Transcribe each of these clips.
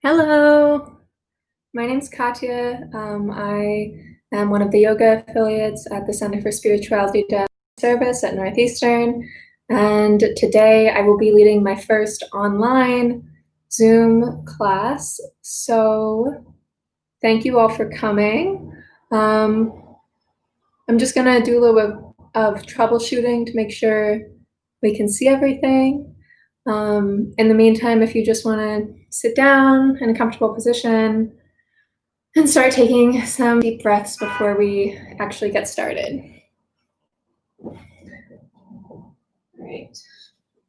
Hello, my name's Katya. I am one of the yoga affiliates at the Center for Spirituality Service at Northeastern, and today I will be leading my first online Zoom class. So thank you all for coming. I'm just gonna do a little bit of troubleshooting to make sure we can see everything. In the meantime, if you just want to sit down in a comfortable position and start taking some deep breaths before we actually get started. All right.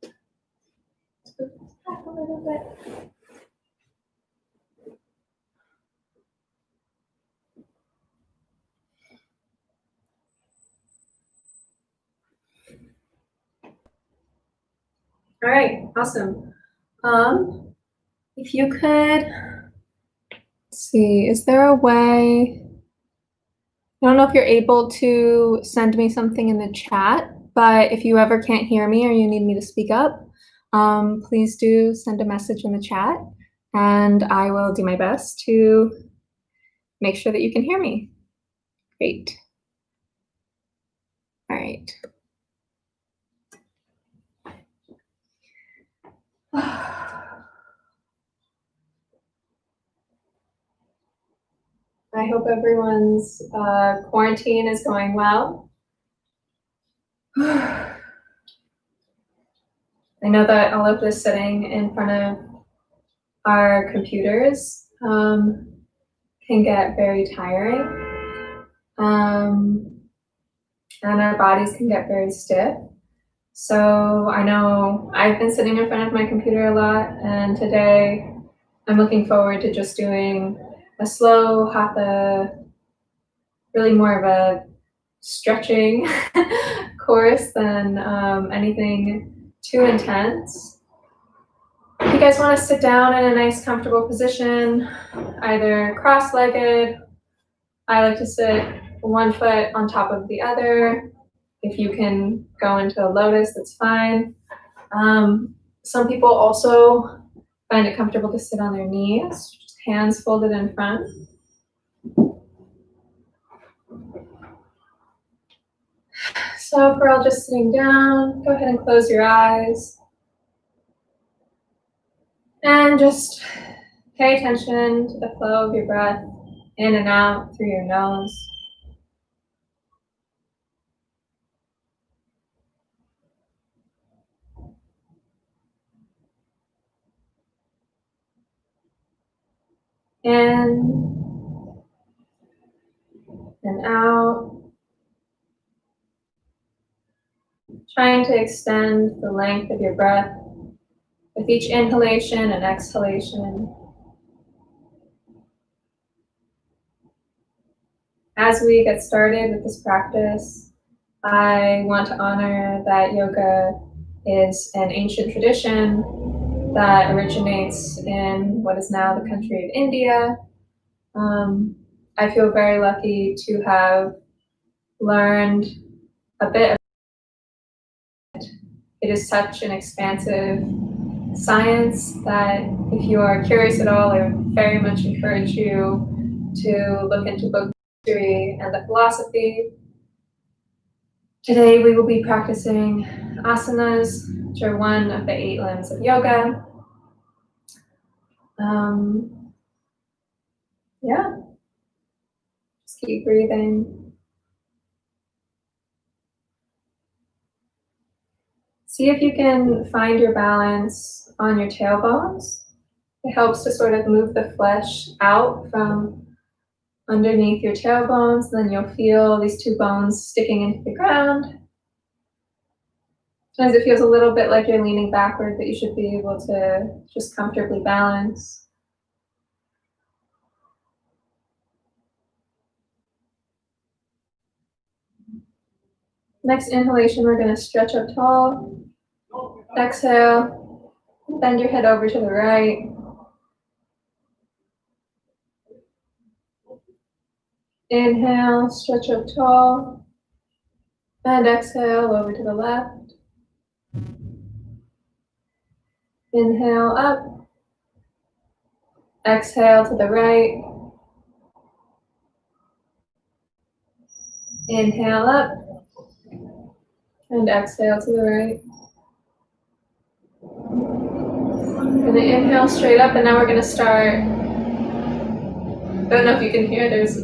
Back a little bit. All right, awesome. If you could, let's see, is there a way? I don't know if you're able to send me something in the chat, but if you ever can't hear me or you need me to speak up, please do send a message in the chat and I will do my best to make sure that you can hear me. Great. All right. I hope everyone's quarantine is going well. I know that all of this sitting in front of our computers can get very tiring, and our bodies can get very stiff. So I know I've been sitting in front of my computer a lot, and today I'm looking forward to just doing a slow Hatha, really more of a stretching course than anything too intense. If you guys want to sit down in a nice comfortable position, either cross-legged, I like to sit one foot on top of the other. If you can go into a lotus, that's fine. Some people also find it comfortable to sit on their knees, just hands folded in front. So if we're all just sitting down, go ahead and close your eyes. And just pay attention to the flow of your breath in and out through your nose. In and out. Trying to extend the length of your breath with each inhalation and exhalation. As we get started with this practice, I want to honor that yoga is an ancient tradition that originates in what is now the country of India. I feel very lucky to have learned a bit of it. It is such an expansive science that if you are curious at all, I would very much encourage you to look into both history and the philosophy. Today we will be practicing asanas, which are one of the 8 limbs of yoga. Yeah, just keep breathing. See if you can find your balance on your tailbones. It helps to sort of move the flesh out from underneath your tailbones. Then you'll feel these 2 bones sticking into the ground. Sometimes it feels a little bit like you're leaning backward, but you should be able to just comfortably balance. Next inhalation, we're going to stretch up tall. Exhale, bend your head over to the right. Inhale, stretch up tall. And exhale, over to the left. Inhale up. Exhale to the right. Inhale up. And exhale to the right. Gonna inhale straight up, and now we're gonna start. Don't know if you can hear, there's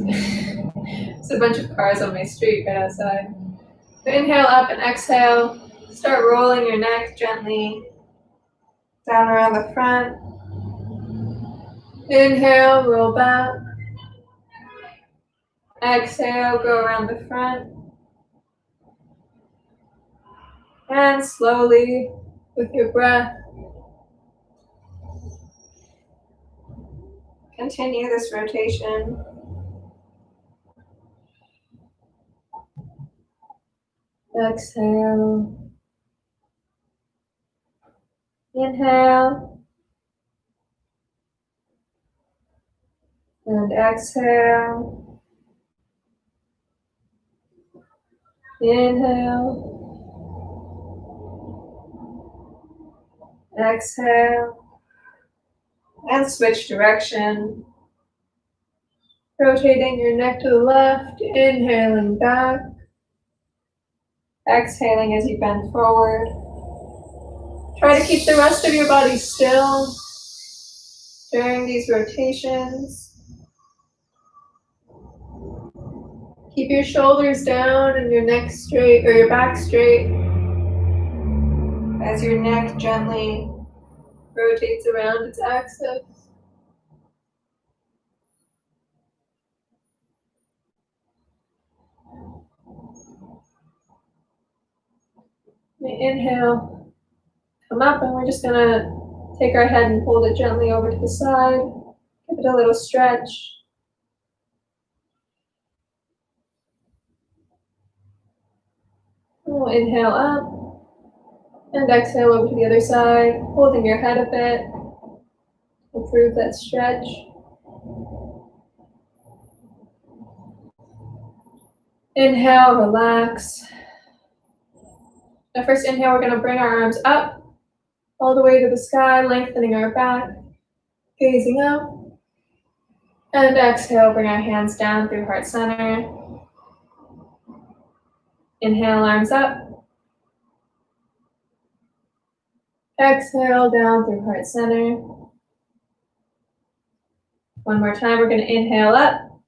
a bunch of cars on my street right outside. So inhale up and exhale. Start rolling your neck gently down around the front. Inhale, roll back. Exhale, go around the front. And slowly, with your breath, continue this rotation. Exhale. Inhale. And exhale. Inhale. Exhale. And switch direction. Rotating your neck to the left, inhaling back. Exhaling as you bend forward. Try to keep the rest of your body still during these rotations. Keep your shoulders down and your neck straight, or your back straight, as your neck gently rotates around its axis. Inhale, come up, and we're just gonna take our head and hold it gently over to the side. Give it a little stretch. We'll inhale up and exhale over to the other side, holding your head a bit. Improve that stretch. Inhale, relax. Now first inhale, we're going to bring our arms up all the way to the sky, lengthening our back, gazing up. And exhale, bring our hands down through heart center. Inhale, arms up. Exhale, down through heart center. One more time, we're going to inhale up.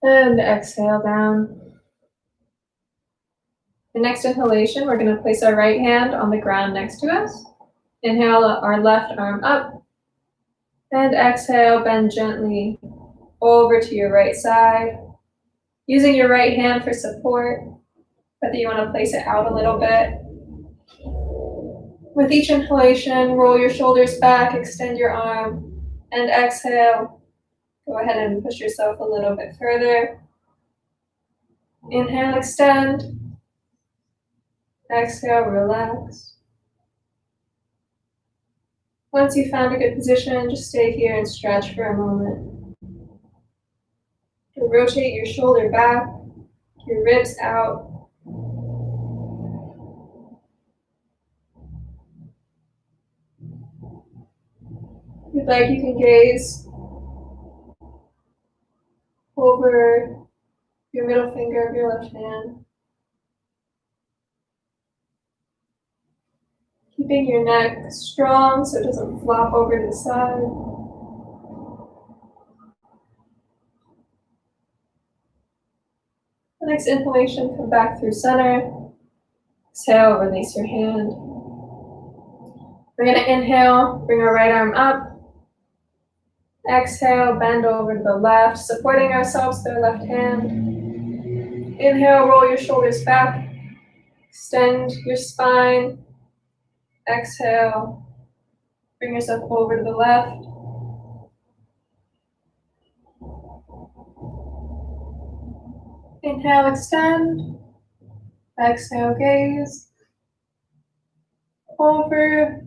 And exhale down. The next inhalation, we're going to place our right hand on the ground next to us. Inhale our left arm up. And exhale, bend gently over to your right side. Using your right hand for support, whether you want to place it out a little bit. With each inhalation, roll your shoulders back, extend your arm, and exhale. Go ahead and push yourself a little bit further. Inhale, extend. Exhale, relax. Once you've found a good position, just stay here and stretch for a moment. Rotate your shoulder back, your ribs out. If you'd like, you can gaze over your middle finger of your left hand. Keeping your neck strong so it doesn't flop over to the side. The next inhalation, come back through center. Exhale, release your hand. We're going to inhale, bring our right arm up. Exhale, bend over to the left, supporting ourselves with our left hand. Inhale, roll your shoulders back. Extend your spine. Exhale, bring yourself over to the left. Inhale, extend. Exhale, gaze. Over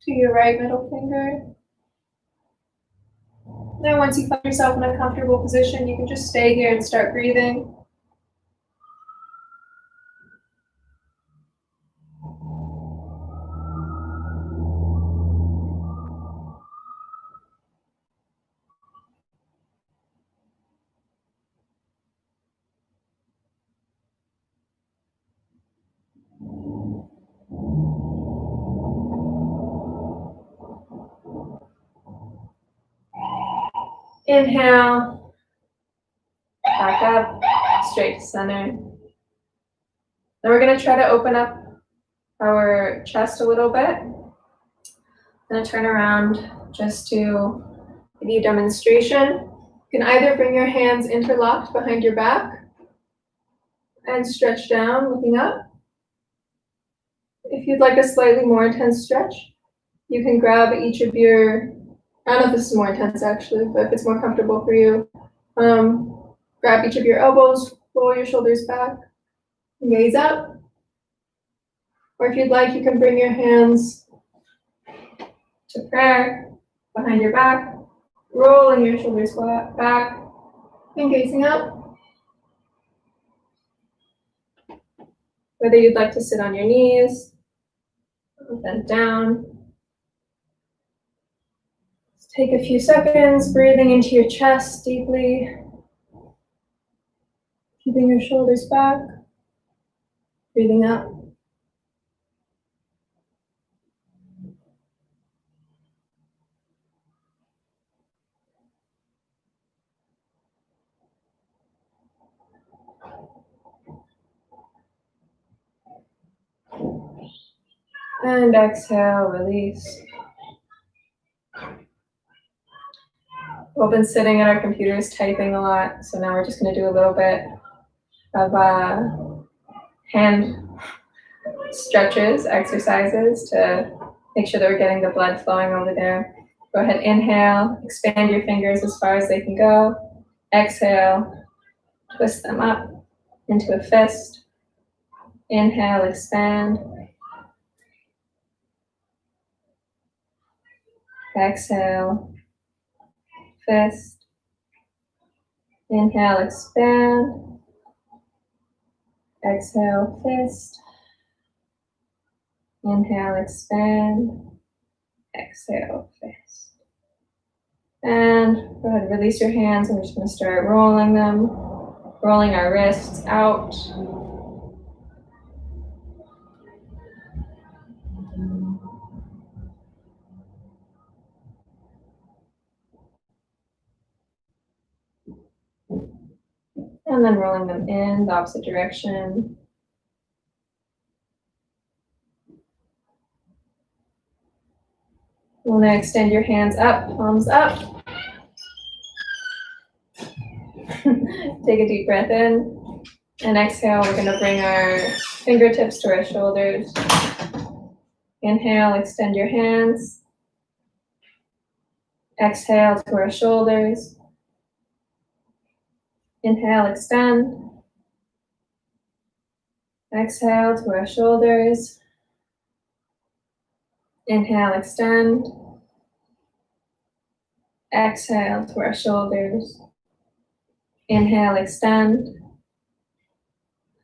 to your right middle finger. Then once you find yourself in a comfortable position, you can just stay here and start breathing. Inhale, back up, straight to center. Then we're going to try to open up our chest a little bit. I'm going to turn around just to give you a demonstration. You can either bring your hands interlocked behind your back and stretch down, looking up. If you'd like a slightly more intense stretch, you can grab each of your, I don't know if this is more intense actually, but if it's more comfortable for you, grab each of your elbows, roll your shoulders back, gaze up. Or if you'd like, you can bring your hands to prayer behind your back, rolling your shoulders back and gazing up. Whether you'd like to sit on your knees, or bent down. Just take a few seconds, breathing into your chest deeply, keeping your shoulders back, breathing up. And exhale, release. We've been sitting at our computers typing a lot, so now we're just going to do a little bit of hand stretches, exercises to make sure that we're getting the blood flowing over there. Go ahead, inhale, expand your fingers as far as they can go. Exhale, twist them up into a fist. Inhale, expand. Exhale, fist. Inhale, expand. Exhale, fist. Inhale, expand. Exhale, fist. And go ahead, release your hands, and we're just going to start rolling them, rolling our wrists out. And then rolling them in the opposite direction. You want to extend your hands up, palms up. Take a deep breath in. And exhale, we're going to bring our fingertips to our shoulders. Inhale, extend your hands. Exhale to our shoulders. Inhale, extend. Exhale to our shoulders. Inhale, extend. Exhale to our shoulders. Inhale, extend.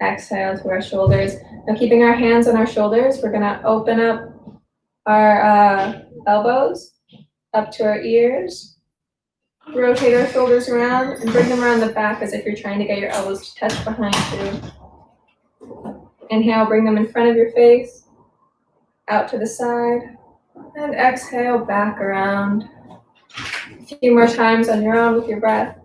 Exhale to our shoulders. Now keeping our hands on our shoulders, we're gonna open up our elbows up to our ears. Rotate our shoulders around and bring them around the back as if you're trying to get your elbows to touch behind you. Inhale, bring them in front of your face, out to the side, and exhale, back around. A few more times on your own with your breath.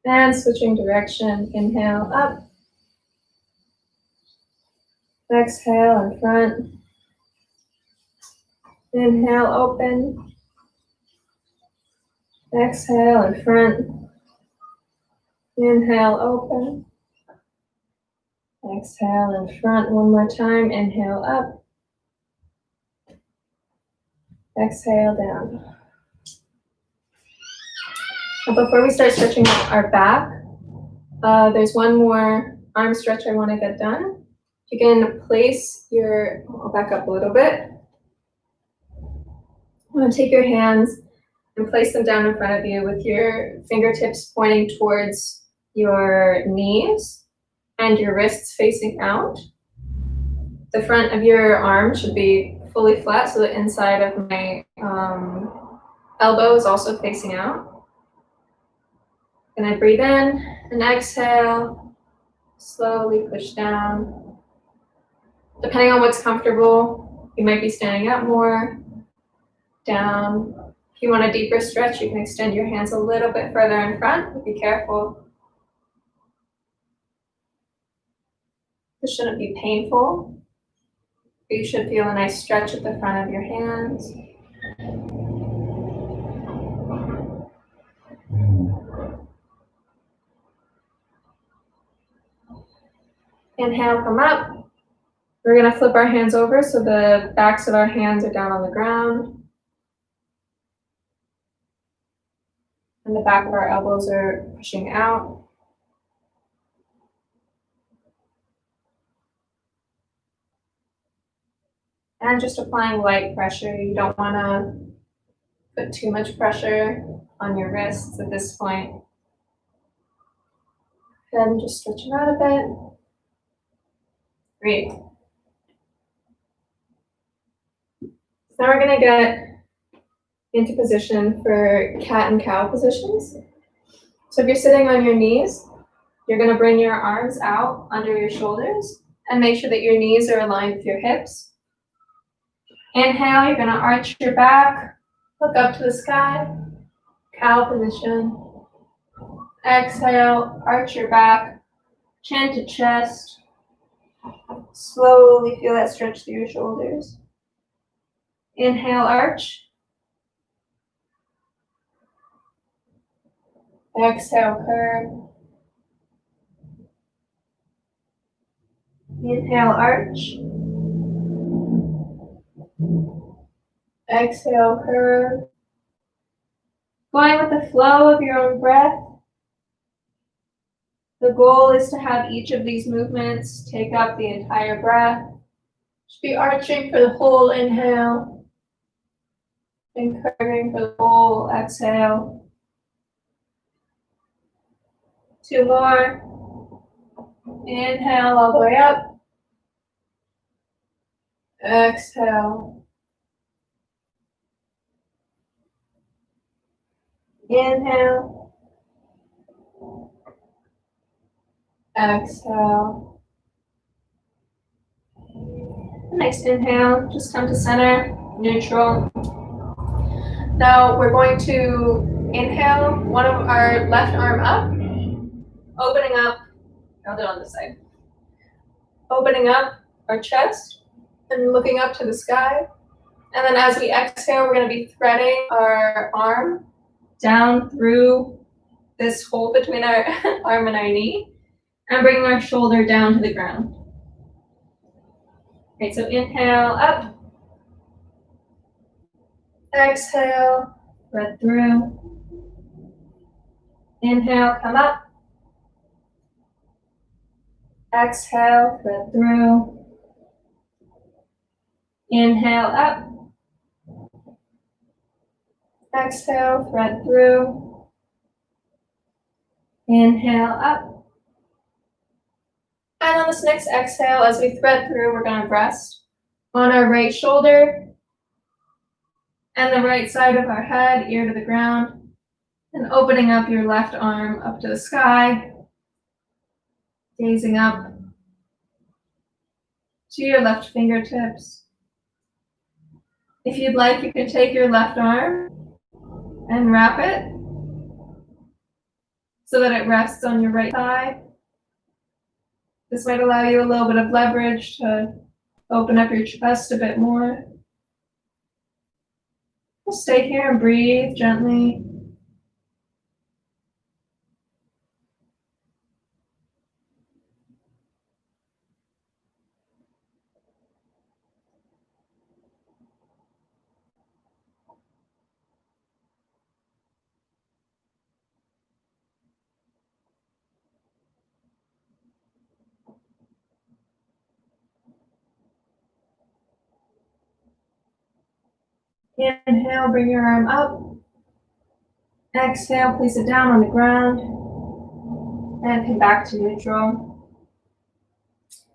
And switching direction, inhale up. Exhale in front. Inhale, open. Exhale in front. Inhale, open. Exhale in front one more time. Inhale up. Exhale down. Now before we start stretching out our back, there's one more arm stretch I want to get done. You can place your, I'll back up a little bit. I'm going to take your hands and place them down in front of you with your fingertips pointing towards your knees and your wrists facing out. The front of your arm should be fully flat, so the inside of my elbow is also facing out. And I breathe in and exhale, slowly push down. Depending on what's comfortable, you might be standing up more, down. If you want a deeper stretch, you can extend your hands a little bit further in front, but be careful. This shouldn't be painful, but you should feel a nice stretch at the front of your hands. Inhale, come up. We're gonna flip our hands over so the backs of our hands are down on the ground. And the back of our elbows are pushing out. And just applying light pressure. You don't wanna put too much pressure on your wrists at this point. Go ahead and just stretch them out a bit. Great. So now we're gonna get into position for cat and cow positions. So if you're sitting on your knees, you're gonna bring your arms out under your shoulders and make sure that your knees are aligned with your hips. Inhale, you're gonna arch your back, look up to the sky, cow position. Exhale, arch your back, chin to chest. Slowly feel that stretch through your shoulders. Inhale, arch. Exhale, curve. Inhale, arch. Exhale, curve. Going with the flow of your own breath. The goal is to have each of these movements take up the entire breath. Just be arching for the whole inhale and curving for the whole exhale. 2 more. Inhale all the way up. Exhale. Inhale. Exhale. Nice inhale. Just come to center, neutral. Now we're going to inhale one of our left arm up, opening up. I'll do it on this side. Opening up our chest and looking up to the sky. And then as we exhale, we're going to be threading our arm down through this hole between our arm and our knee and bringing our shoulder down to the ground. Okay, so inhale up. Exhale, thread through. Inhale, come up. Exhale, thread through. Inhale, up. Exhale, thread through. Inhale, up. And on this next exhale, as we thread through, we're going to rest on our right shoulder and the right side of our head, ear to the ground, and opening up your left arm up to the sky, gazing up to your left fingertips. If you'd like, you can take your left arm and wrap it so that it rests on your right thigh. This might allow you a little bit of leverage to open up your chest a bit more. Just stay here and breathe gently. Inhale, bring your arm up. Exhale, place it down on the ground. And come back to neutral.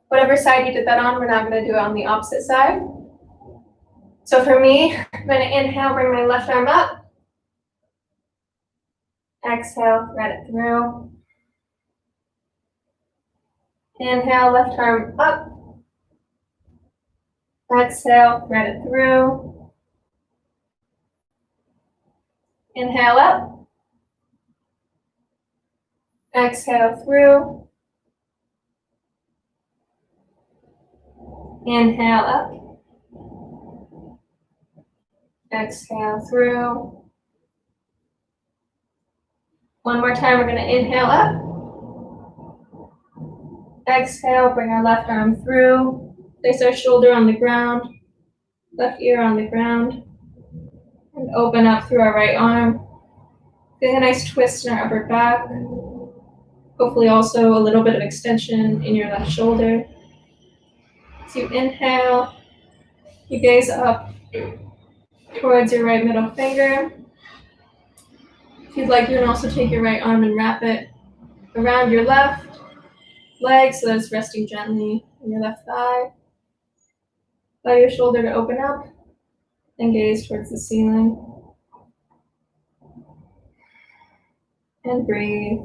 Whatever side you did that on, we're now going to do it on the opposite side. So for me, I'm going to inhale, bring my left arm up. Exhale, thread it through. Inhale, left arm up. Exhale, thread it through. Inhale up. Exhale through. Inhale up. Exhale through. One more time, we're going to inhale up. Exhale, bring our left arm through. Place our shoulder on the ground. Left ear on the ground. And open up through our right arm. Feeling a nice twist in our upper back. Hopefully also a little bit of extension in your left shoulder. As you inhale, you gaze up towards your right middle finger. If you'd like, you can also take your right arm and wrap it around your left leg so that it's resting gently on your left thigh. Allow your shoulder to open up and gaze towards the ceiling. And breathe.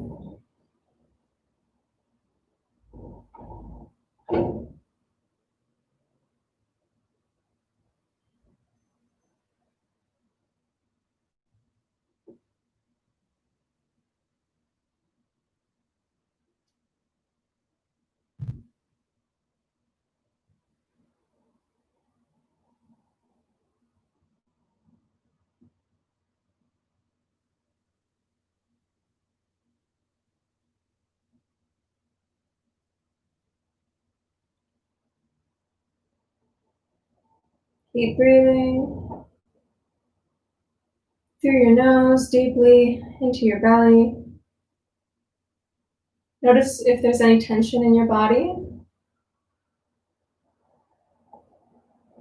Keep breathing through your nose, deeply into your belly. Notice if there's any tension in your body.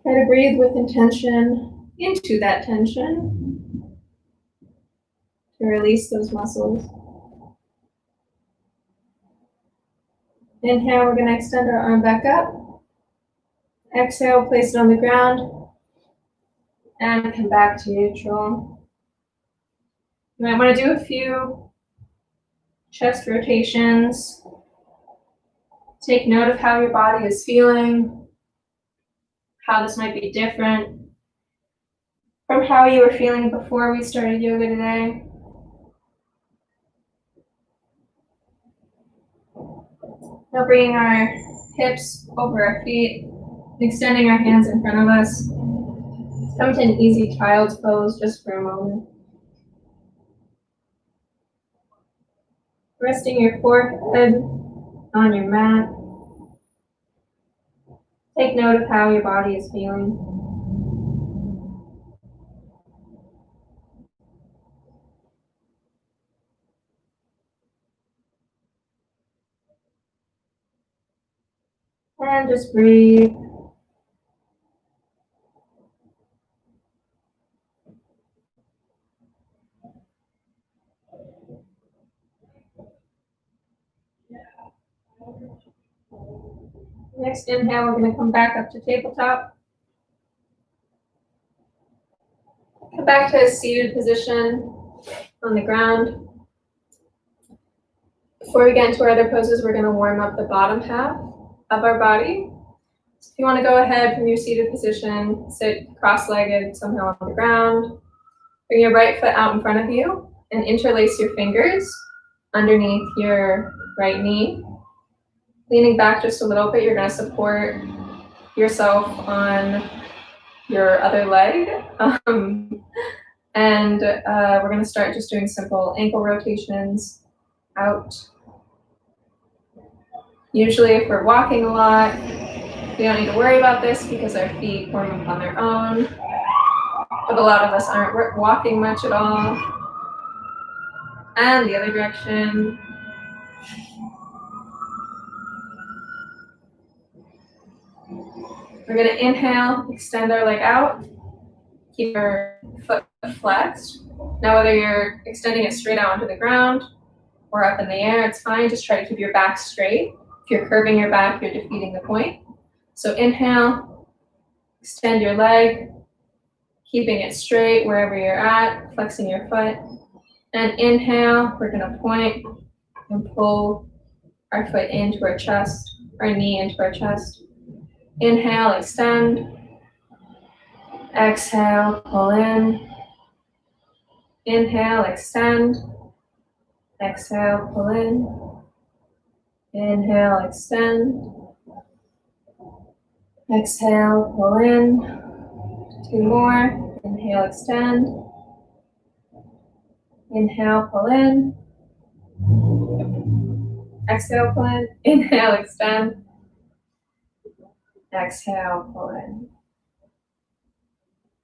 Try to breathe with intention into that tension to release those muscles. Inhale, we're going to extend our arm back up. Exhale, place it on the ground. And come back to neutral. You might want to do a few chest rotations. Take note of how your body is feeling, how this might be different from how you were feeling before we started yoga today. Now bringing our hips over our feet, extending our hands in front of us. Come to an easy child's pose just for a moment. Resting your forehead on your mat. Take note of how your body is feeling. And just breathe. Next inhale, we're going to come back up to tabletop. Come back to a seated position on the ground. Before we get into our other poses, we're going to warm up the bottom half of our body. So if you want to go ahead from your seated position, sit cross-legged somehow on the ground. Bring your right foot out in front of you and interlace your fingers underneath your right knee. Leaning back just a little bit, you're going to support yourself on your other leg. And we're going to start just doing simple ankle rotations out. Usually if we're walking a lot, we don't need to worry about this because our feet warm up on their own. But a lot of us aren't walking much at all. And the other direction. We're going to inhale, extend our leg out, keep our foot flexed. Now whether you're extending it straight out onto the ground or up in the air, it's fine. Just try to keep your back straight. If you're curving your back, you're defeating the point. So inhale, extend your leg, keeping it straight wherever you're at, flexing your foot. And inhale, we're gonna point and pull our foot into our chest, our knee into our chest. Inhale, extend. Exhale, pull in. Inhale, extend. Exhale, pull in. Inhale, extend. Exhale, pull in. 2 more. Inhale, extend. Inhale, pull in. Exhale, pull in. Inhale, extend. Exhale, pull in.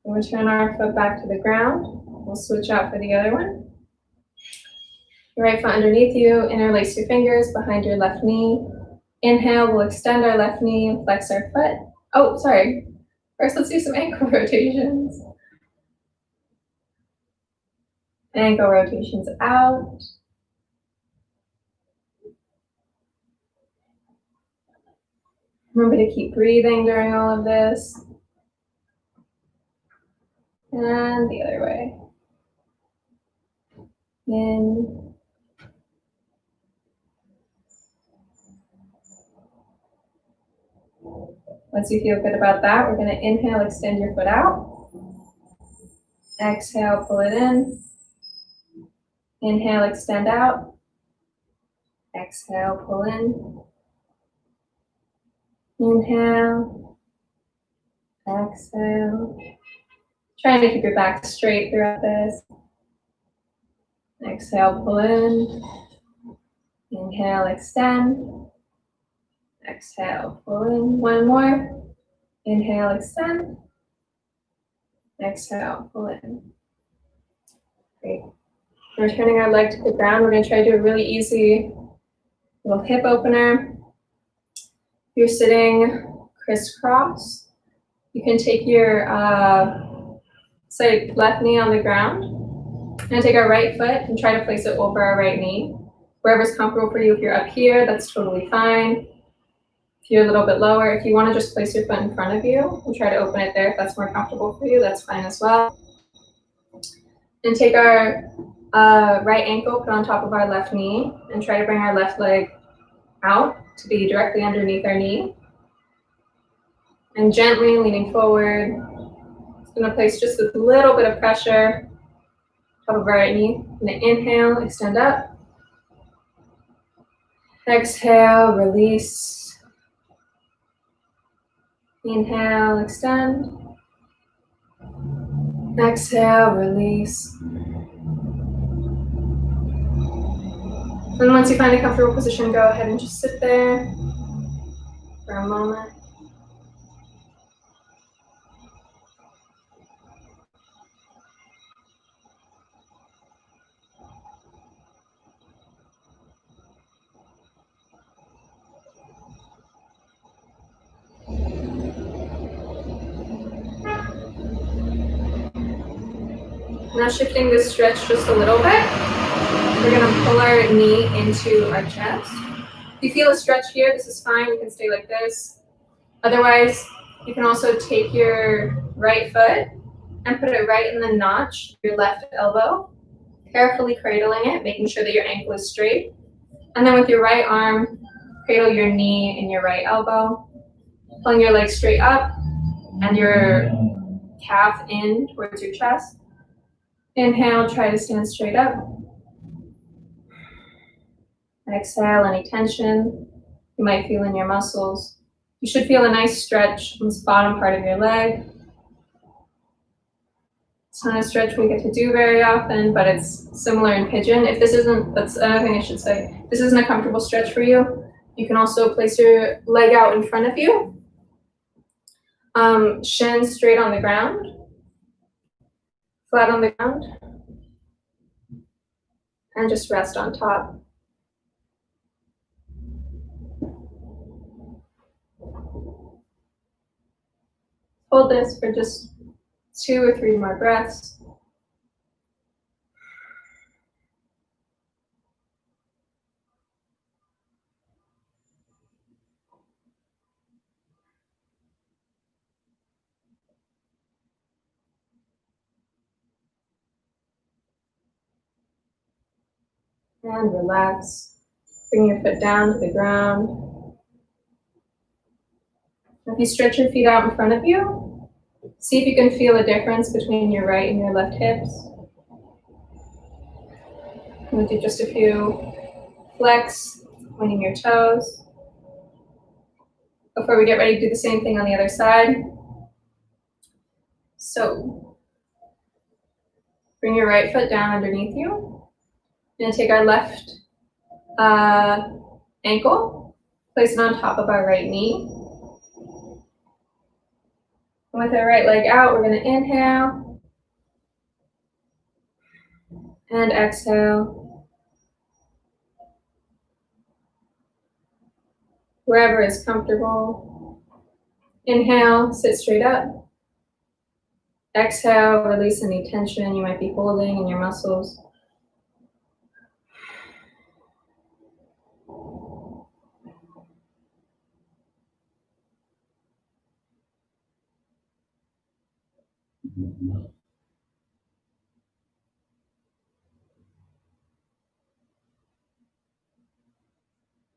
We'll turn our foot back to the ground. We'll switch out for the other one. Your right foot underneath you, interlace your fingers behind your left knee. Inhale, we'll extend our left knee and flex our foot. Oh, sorry. First, let's do some ankle rotations. Ankle rotations out. Remember to keep breathing during all of this. And the other way. In. Once you feel good about that, we're going to inhale, extend your foot out. Exhale, pull it in. Inhale, extend out. Exhale, pull in. Inhale. Exhale. Trying to keep your back straight throughout this. Exhale, pull in. Inhale, extend. Exhale, pull in. 1 more. Inhale, extend. Exhale, pull in. Great. We're turning our leg to the ground. We're going to try to do a really easy little hip opener. If you're sitting crisscross, you can take your say left knee on the ground and take our right foot and try to place it over our right knee. Wherever's comfortable for you. If you're up here, that's totally fine. If you're a little bit lower, if you want to just place your foot in front of you and try to open it there, if that's more comfortable for you, that's fine as well. And take our right ankle, put on top of our left knee, and try to bring our left leg out to be directly underneath our knee. And gently leaning forward, it's going to place just a little bit of pressure top of our right knee. I'm going to inhale, extend up. Exhale, release. Inhale, extend. Exhale, release. And once you find a comfortable position, go ahead and just sit there for a moment. Now shifting this stretch just a little bit, we're going to pull our knee into our chest. If you feel a stretch here, this is fine. You can stay like this. Otherwise, you can also take your right foot and put it right in the notch of your left elbow, carefully cradling it, making sure that your ankle is straight. And then with your right arm, cradle your knee in your right elbow, pulling your leg straight up and your calf in towards your chest. Inhale, try to stand straight up. Exhale, any tension you might feel in your muscles. You should feel a nice stretch on this bottom part of your leg. It's not a stretch we get to do very often, but it's similar in pigeon. If this isn't, that's another thing I should say, if this isn't a comfortable stretch for you, you can also place your leg out in front of you. Shin straight on the ground, flat on the ground, and just rest on top. Hold this for just 2 or 3 more breaths. And relax. Bring your foot down to the ground. If you stretch your feet out in front of you, see if you can feel a difference between your right and your left hips. We'll do just a few flex, pointing your toes. Before we get ready to do the same thing on the other side. So, bring your right foot down underneath you. We're going to take our left ankle, place it on top of our right knee. And with our right leg out, we're going to inhale and exhale. Wherever is comfortable. Inhale, sit straight up. Exhale, release any tension you might be holding in your muscles.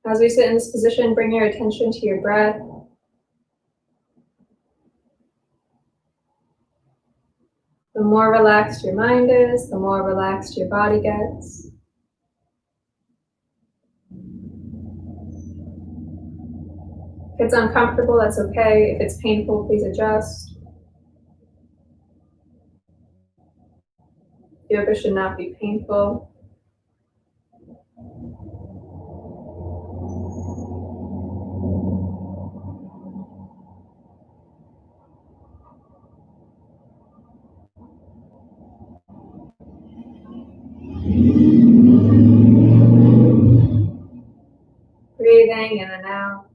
As we sit in this position, bring your attention to your breath. The more relaxed your mind is, the more relaxed your body gets. If it's uncomfortable, that's okay. If it's painful, please adjust. Yoga should not be painful. Breathing in and out.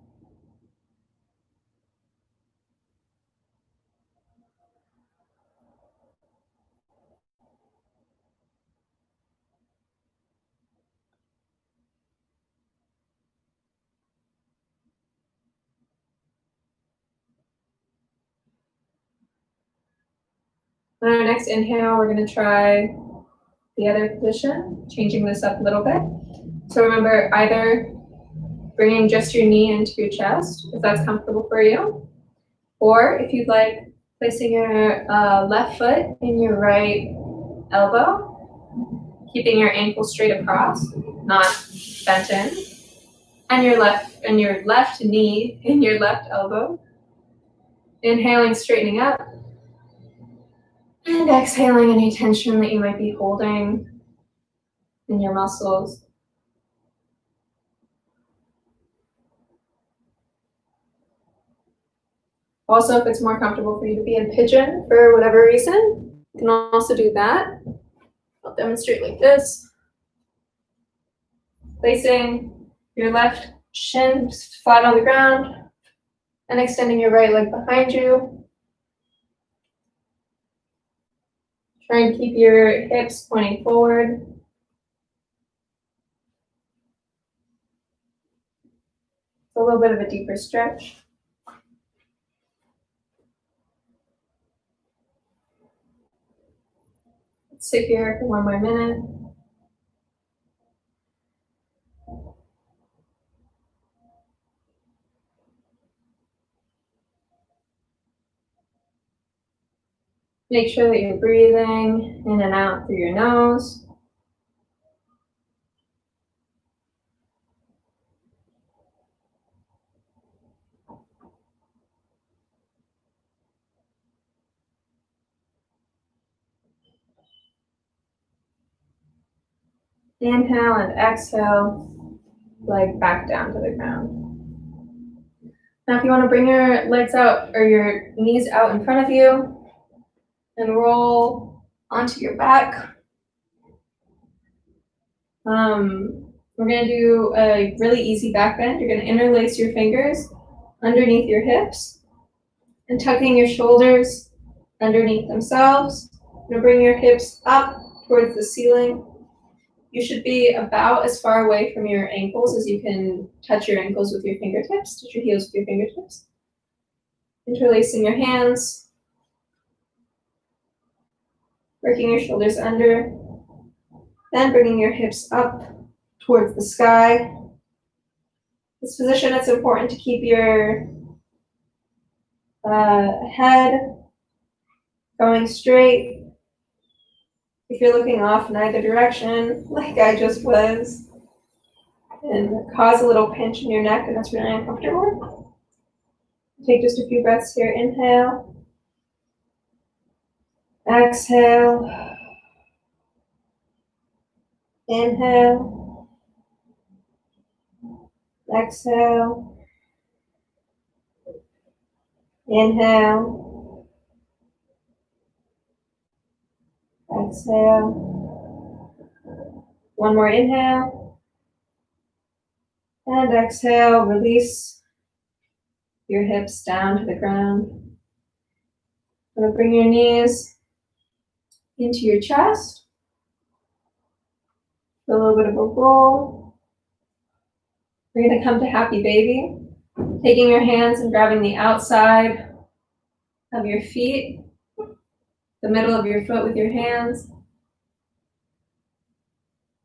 On our next inhale, we're going to try the other position, changing this up a little bit. So remember, either bringing just your knee into your chest, if that's comfortable for you, or if you'd like, placing your left foot in your right elbow, keeping your ankle straight across, not bent in, and your left knee in your left elbow. Inhaling, straightening up, and exhaling any tension that you might be holding in your muscles. Also, if it's more comfortable for you to be in pigeon for whatever reason, you can also do that. I'll demonstrate like this. Placing your left shin flat on the ground and extending your right leg behind you. Try and keep your hips pointing forward. It's a little bit of a deeper stretch. Let's sit here for one more minute. Make sure that you're breathing in and out through your nose. Inhale and exhale, leg back down to the ground. Now if you want to bring your legs out or your knees out in front of you and roll onto your back. We're going to do a really easy back bend. You're going to interlace your fingers underneath your hips and tucking your shoulders underneath themselves. You're going to bring your hips up towards the ceiling. You should be about as far away from your ankles as you can touch your ankles with your fingertips, touch your heels with your fingertips. Interlacing your hands, working your shoulders under, then bringing your hips up towards the sky. This position, it's important to keep your head going straight. If you're looking off in either direction, like I just was, and cause a little pinch in your neck, and that's really uncomfortable. Take just a few breaths here. Inhale. Exhale. Inhale. Exhale. Inhale. Exhale. One more inhale. And exhale. Release your hips down to the ground. Gonna bring your knees into your chest. A little bit of a roll. We're gonna come to happy baby. Taking your hands and grabbing the outside of your feet, the middle of your foot with your hands.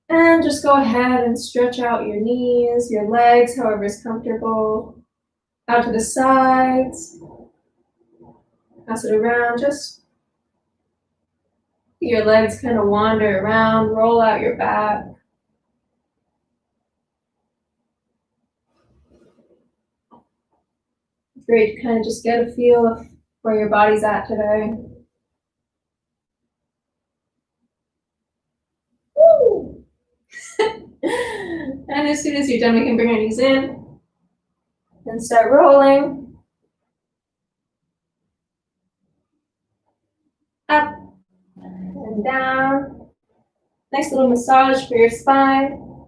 And just go ahead and stretch out your knees, your legs, however is comfortable. Out to the sides. Pass it around. Just your legs kind of wander around. Roll out your back. Great to kind of just get a feel of where your body's at today. Woo! And as soon as you're done, we can bring our knees in and start rolling. Up and down. Nice little massage for your spine.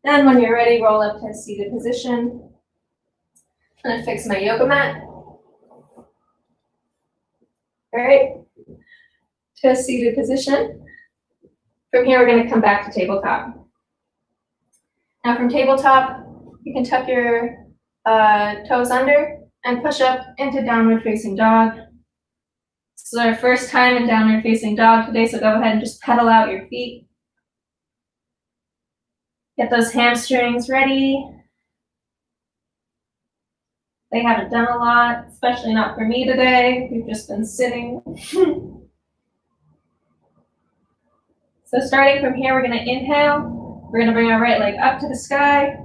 And when you're ready, roll up to a seated position. I'm gonna fix my yoga mat. All right, to a seated position. From here, we're gonna come back to tabletop. Now from tabletop, you can tuck your toes under and push up into downward facing dog. This is our first time in downward facing dog today, so go ahead and just pedal out your feet. Get those hamstrings ready. They haven't done a lot, especially not for me today. We've just been sitting. So starting from here, we're gonna inhale. We're gonna bring our right leg up to the sky.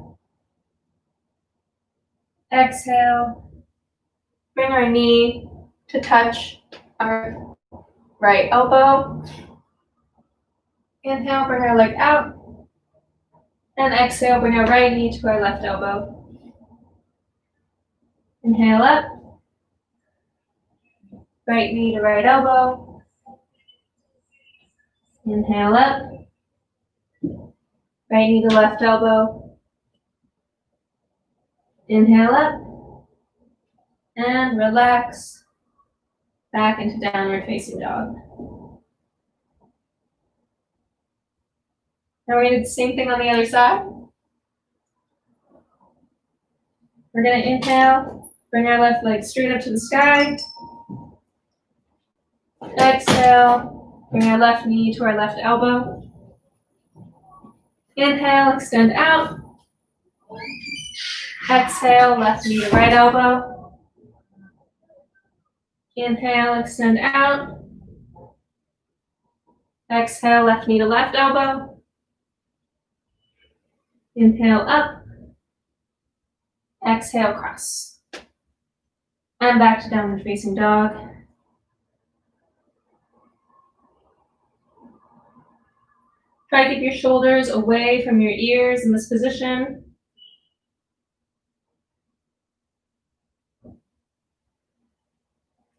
Exhale. Bring our knee to touch our right elbow. Inhale, bring our leg out. And exhale, bring our right knee to our left elbow. Inhale up. Right knee to right elbow. Inhale up. Right knee to left elbow. Inhale up. And relax. Back into downward facing dog. Now we're going to do the same thing on the other side. We're going to inhale, bring our left leg straight up to the sky. Exhale, bring our left knee to our left elbow. Inhale, extend out. Exhale, left knee to right elbow. Inhale, extend out. Exhale, left knee to left elbow. Inhale up. Exhale, cross. And back to downward facing dog. Try to keep your shoulders away from your ears in this position.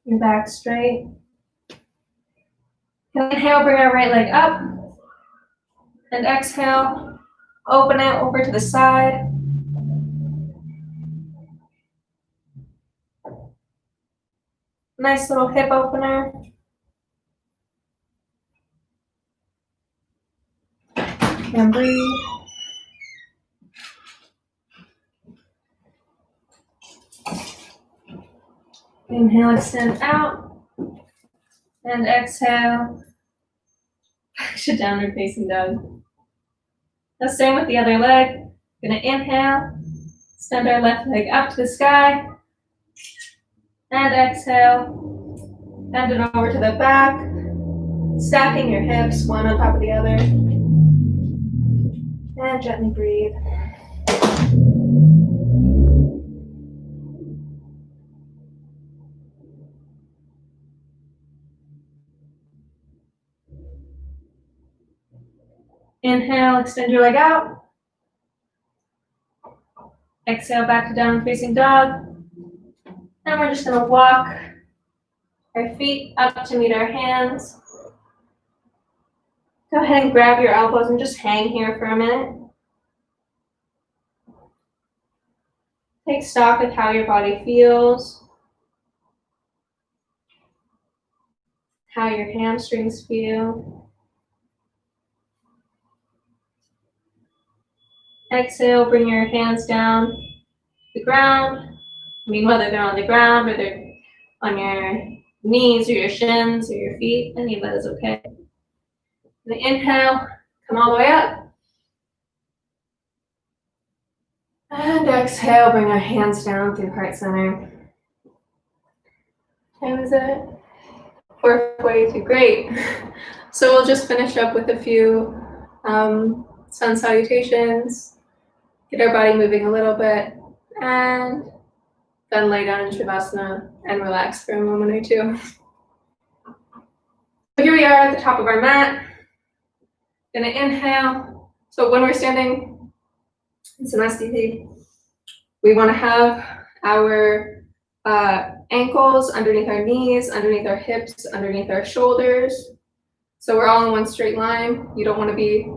Your back straight. Inhale, bring our right leg up. And exhale, open it over to the side. Nice little hip opener. And breathe. Inhale, extend out. And exhale. Back to downward facing dog. Now same with the other leg. Gonna inhale, extend our left leg up to the sky, and exhale, bend it over to the back, stacking your hips one on top of the other, and gently breathe. Inhale, extend your leg out. Exhale, back to downward facing dog. And we're just gonna walk our feet up to meet our hands. Go ahead and grab your elbows and just hang here for a minute. Take stock of how your body feels, how your hamstrings feel. Exhale, bring your hands down to the ground. Whether they're on the ground or they're on your knees or your shins or your feet, any of that is okay. And inhale, come all the way up. And exhale, bring our hands down through heart center. Time is it? 4:42, great. So we'll just finish up with a few sun salutations, get our body moving a little bit, and then lay down in Shavasana and relax for a moment or two. So here we are at the top of our mat. Gonna inhale. So when we're standing in Samastiti, we want to have our ankles underneath our knees, underneath our hips, underneath our shoulders. So we're all in one straight line. You don't want to be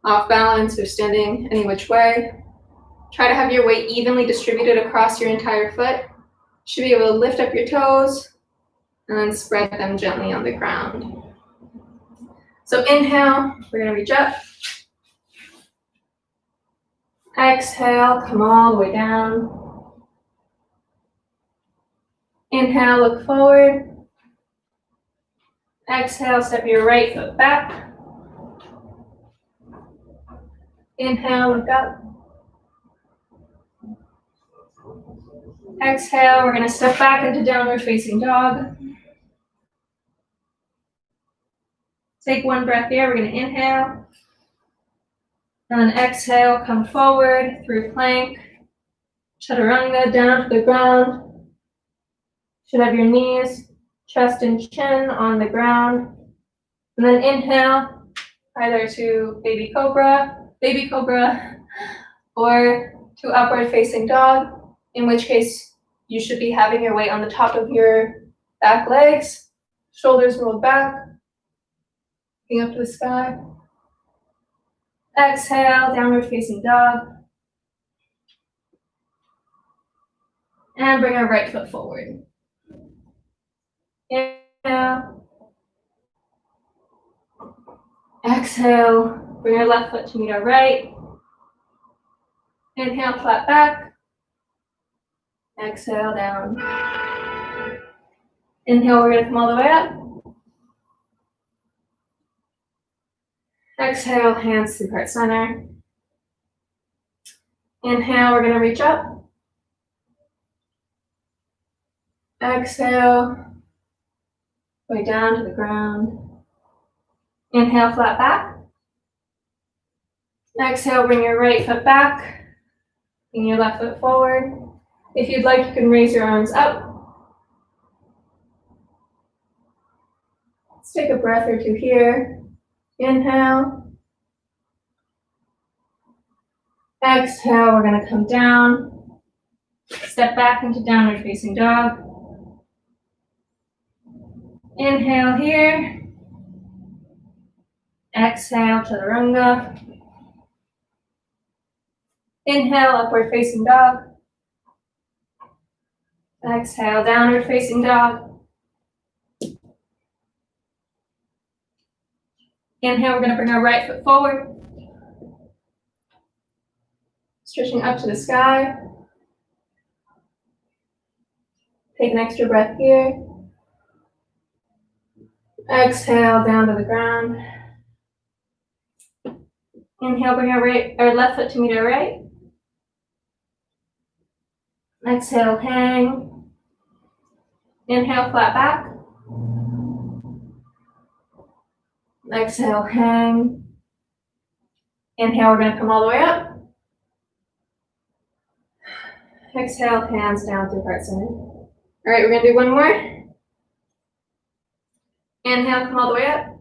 off balance or standing any which way. Try to have your weight evenly distributed across your entire foot. You should be able to lift up your toes and then spread them gently on the ground. So inhale, we're going to reach up. Exhale, come all the way down. Inhale, look forward. Exhale, step your right foot back. Inhale, look up. Exhale, we're going to step back into downward facing dog. Take one breath here. We're going to inhale. And then exhale, come forward through plank. Chaturanga, down to the ground. Should have your knees, chest, and chin on the ground. And then inhale, either to baby cobra, or to upward facing dog, in which case you should be having your weight on the top of your back legs, shoulders rolled back, looking up to the sky. Exhale, downward facing dog. And bring our right foot forward. Inhale. Exhale, bring our left foot to meet our right. Inhale, flat back. Exhale, down. Inhale, we're going to come all the way up. Exhale, hands through heart center. Inhale, we're going to reach up. Exhale, way down to the ground. Inhale, flat back. Exhale, bring your right foot back. Bring your left foot forward. If you'd like, you can raise your arms up. Let's take a breath or two here. Inhale. Exhale, we're going to come down. Step back into downward facing dog. Inhale here. Exhale, Chaturanga. Inhale, upward facing dog. Exhale, downward facing dog. Inhale, we're going to bring our right foot forward. Stretching up to the sky. Take an extra breath here. Exhale, down to the ground. Inhale, bring our left foot to meet our right. Exhale, hang. Inhale, flat back. Exhale, hang. Inhale, we're gonna come all the way up. Exhale, hands down through heart center. All right, we're gonna do one more. Inhale, come all the way up.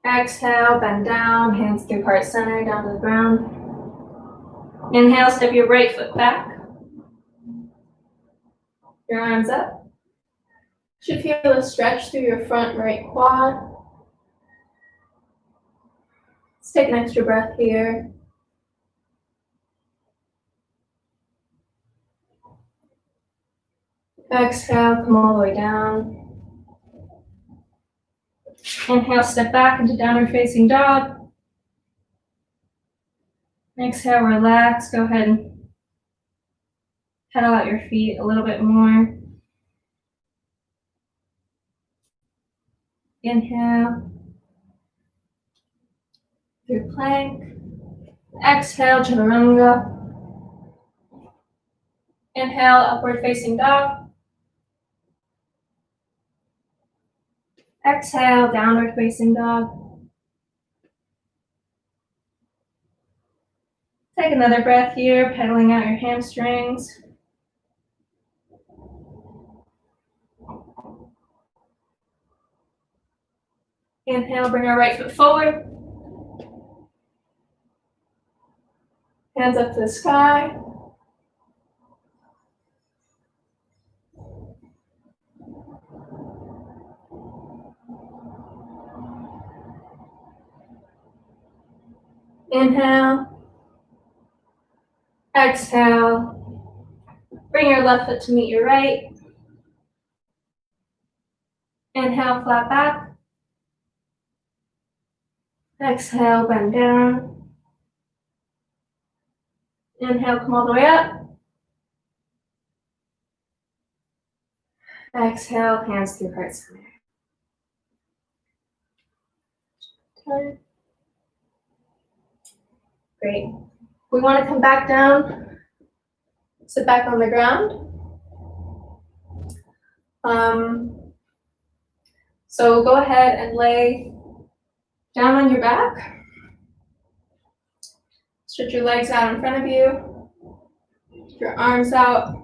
Exhale, bend down, hands through heart center, down to the ground. Inhale, step your right foot back. Your arms up. Should feel a stretch through your front right quad. Let's take an extra breath here. Exhale, come all the way down. Inhale, step back into downward facing dog. Exhale, relax. Go ahead and pedal out your feet a little bit more. Inhale, through plank. Exhale, Chaturanga. Inhale, upward facing dog. Exhale, downward facing dog. Take another breath here, pedaling out your hamstrings. Inhale, bring our right foot forward. Hands up to the sky. Inhale. Exhale. Bring your left foot to meet your right. Inhale, flat back. Exhale, bend down. Inhale, come all the way up. Exhale, hands through heart center. Okay. Great. We want to come back down, sit back on the ground. So go ahead and lay down on your back. Stretch your legs out in front of you. Your arms out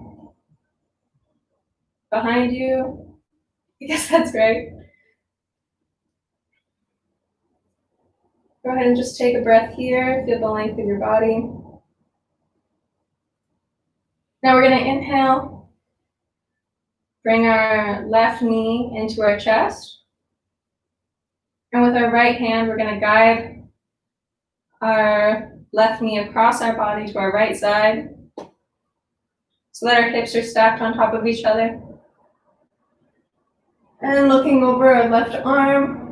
behind you. I guess that's great. Go ahead and just take a breath here. Feel the length of your body. Now we're going to inhale. Bring our left knee into our chest. And with our right hand, we're going to guide our left knee across our body to our right side so that our hips are stacked on top of each other. And looking over our left arm.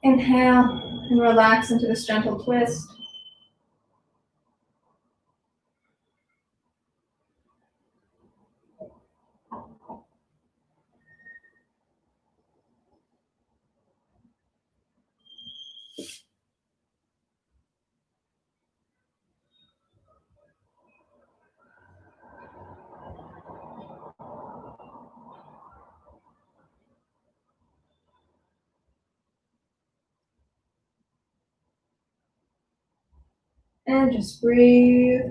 Inhale and relax into this gentle twist. And just breathe.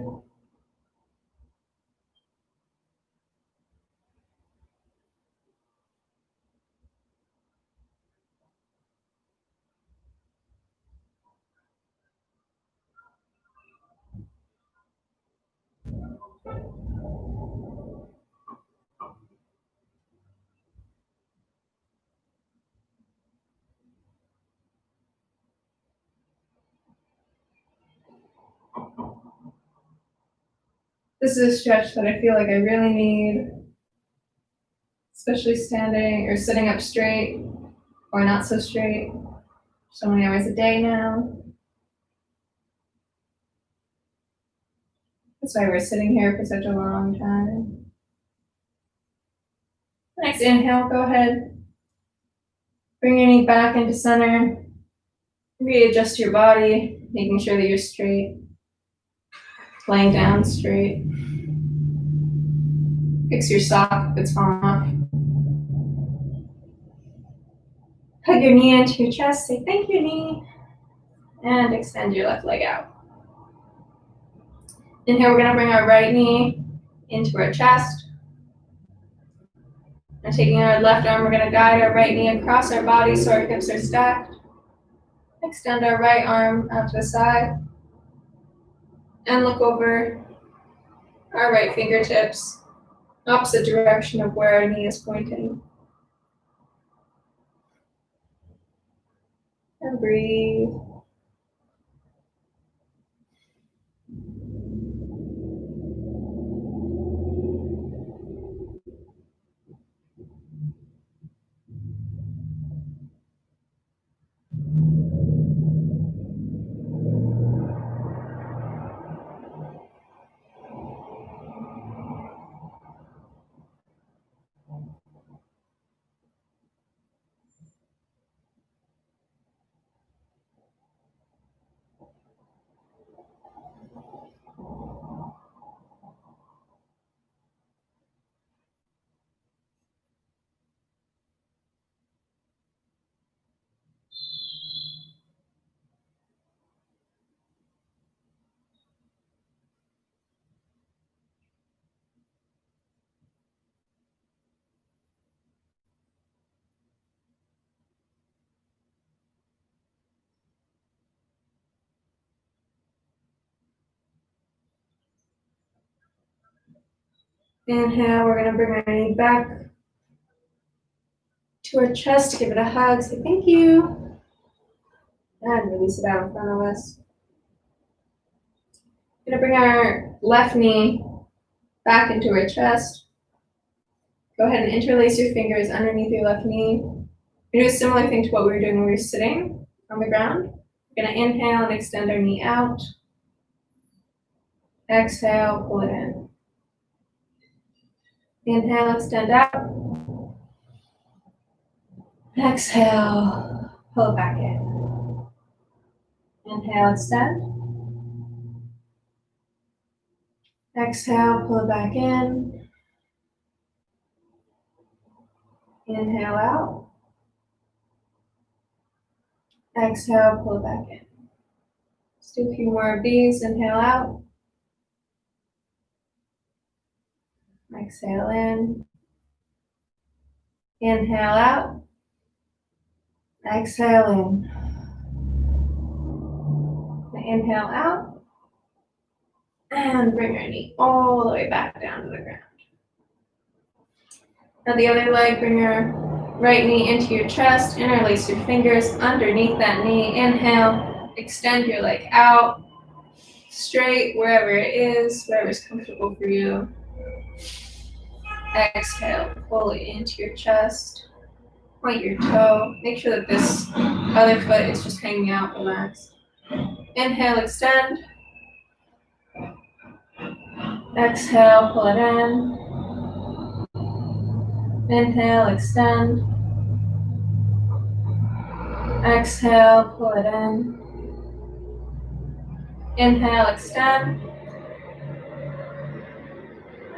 This is a stretch that I feel like I really need, especially standing or sitting up straight or not so straight. So many hours a day now. That's why we're sitting here for such a long time. Next inhale, go ahead. Bring your knee back into center. Readjust your body, making sure that you're straight. Laying down straight. Fix your sock if it's falling off. Hug your knee into your chest. Say thank you, knee. And extend your left leg out. Inhale, we're going to bring our right knee into our chest. And taking our left arm, we're going to guide our right knee across our body so our hips are stacked. Extend our right arm out to the side. And look over our right fingertips, opposite direction of where our knee is pointing. And breathe. Inhale, we're going to bring our knee back to our chest. Give it a hug. Say thank you. And release it out in front of us. We're going to bring our left knee back into our chest. Go ahead and interlace your fingers underneath your left knee. We do a similar thing to what we were doing when we were sitting on the ground. We're going to inhale and extend our knee out. Exhale, pull it in. Inhale, extend out. Exhale, pull it back in. Inhale, extend. Exhale, pull it back in. Inhale out. Exhale, pull it back in. Let's do a few more of these. Inhale out. Exhale in. Inhale out. Exhale in. Inhale out. And bring your knee all the way back down to the ground. Now the other leg, bring your right knee into your chest. Interlace your fingers underneath that knee. Inhale. Extend your leg out. Straight wherever it is, wherever's comfortable for you. Exhale, pull it into your chest. Point your toe. Make sure that this other foot is just hanging out, relax. Inhale, extend. Exhale, pull it in. Inhale, extend. Exhale, pull it in. Inhale, extend.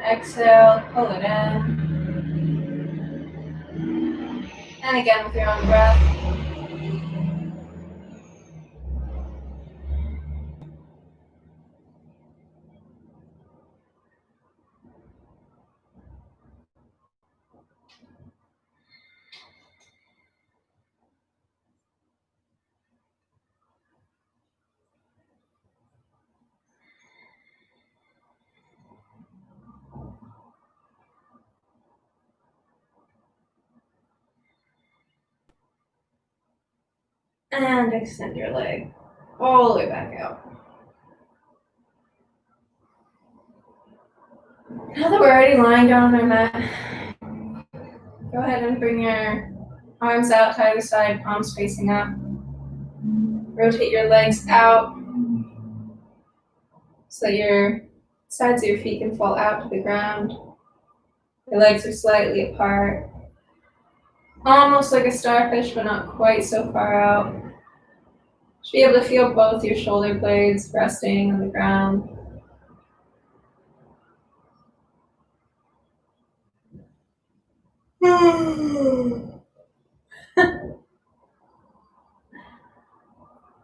Exhale, pull it in. And again with your own breath. And extend your leg all the way back out. Now that we're already lying down on our mat, go ahead and bring your arms out to either side, palms facing up. Rotate your legs out so that your sides of your feet can fall out to the ground. Your legs are slightly apart. almost like a starfish, but not quite so far out. Should be able to feel both your shoulder blades resting on the ground.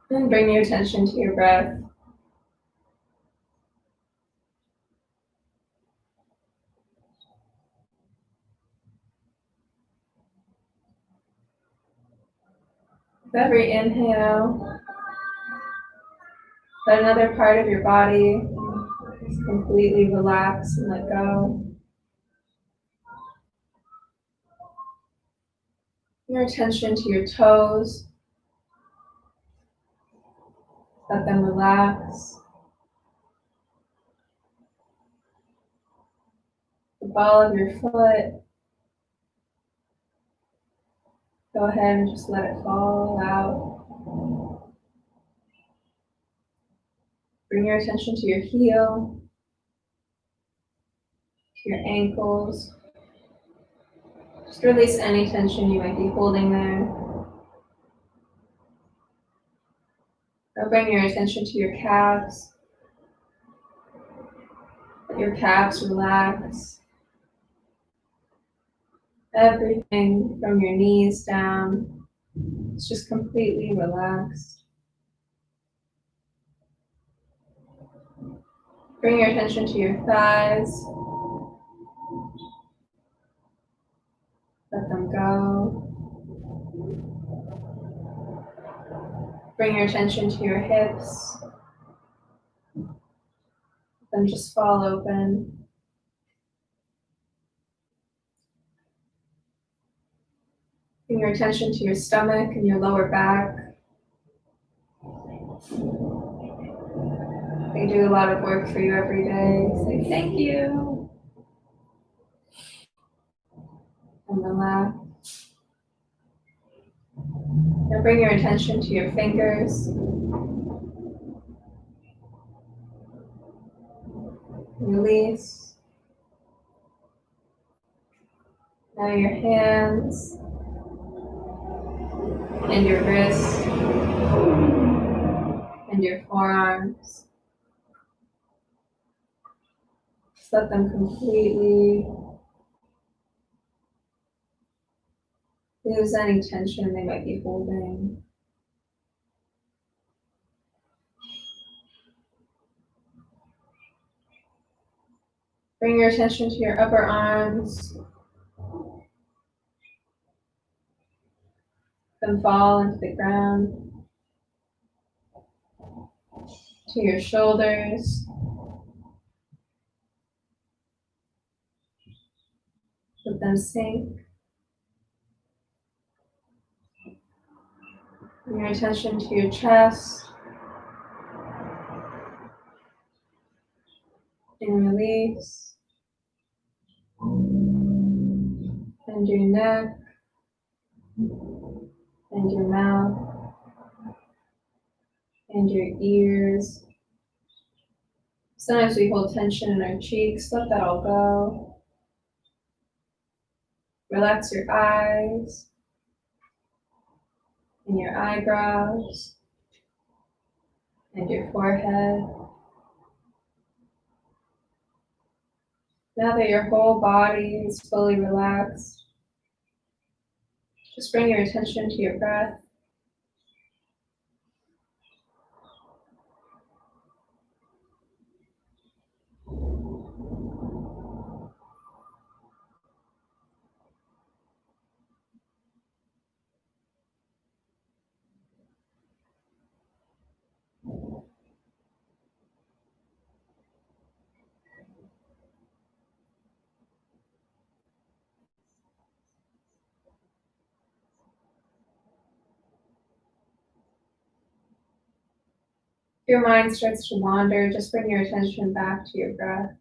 And bring your attention to your breath. With every inhale, let another part of your body just completely relax and let go. Your attention to your toes, let them relax. The ball of your foot, go ahead and just let it fall out. Bring your attention to your heel, to your ankles. Just release any tension you might be holding there. Now bring your attention to your calves. Let your calves relax. Everything from your knees down is just completely relaxed. Bring your attention to your thighs. Let them go. Bring your attention to your hips. Let them just fall open. Bring your attention to your stomach and your lower back. They do a lot of work for you every day. Say thank you. And relax. Now bring your attention to your fingers. Release. Now your hands and your wrists and your forearms. Just let them completely lose any tension they might be holding. Bring your attention to your upper arms. Then fall into the ground. To your shoulders. Let them sink. Bring your attention to your chest. And release. And your neck. And your mouth. And your ears. Sometimes we hold tension in our cheeks. Let that all go. Relax your eyes. And your eyebrows. And your forehead. Now that your whole body is fully relaxed, just bring your attention to your breath. If your mind starts to wander, just bring your attention back to your breath.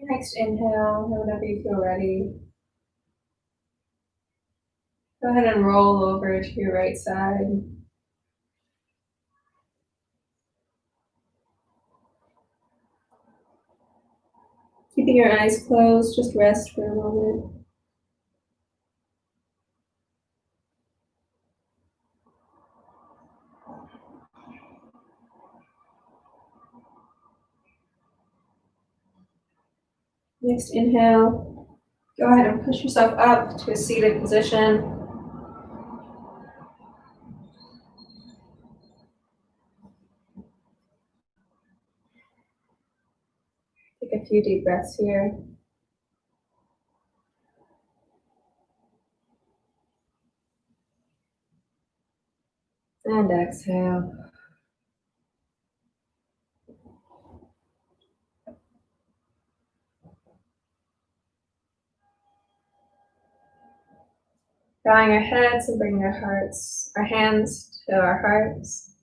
Next inhale, whenever you feel ready. Go ahead and roll over to your right side. Keeping your eyes closed, just rest for a moment. Next inhale, go ahead and push yourself up to a seated position. Take a few deep breaths here. And exhale. Bowing our heads and bringing our hands to our hearts.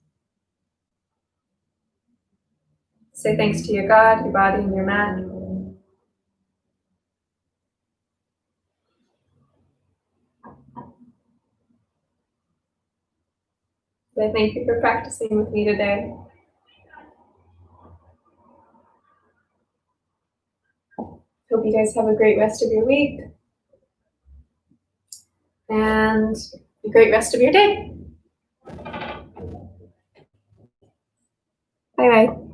Say thanks to your God, your body, and your mat. Say thank you for practicing with me today. Hope you guys have a great rest of your week and a great rest of your day. Bye-bye.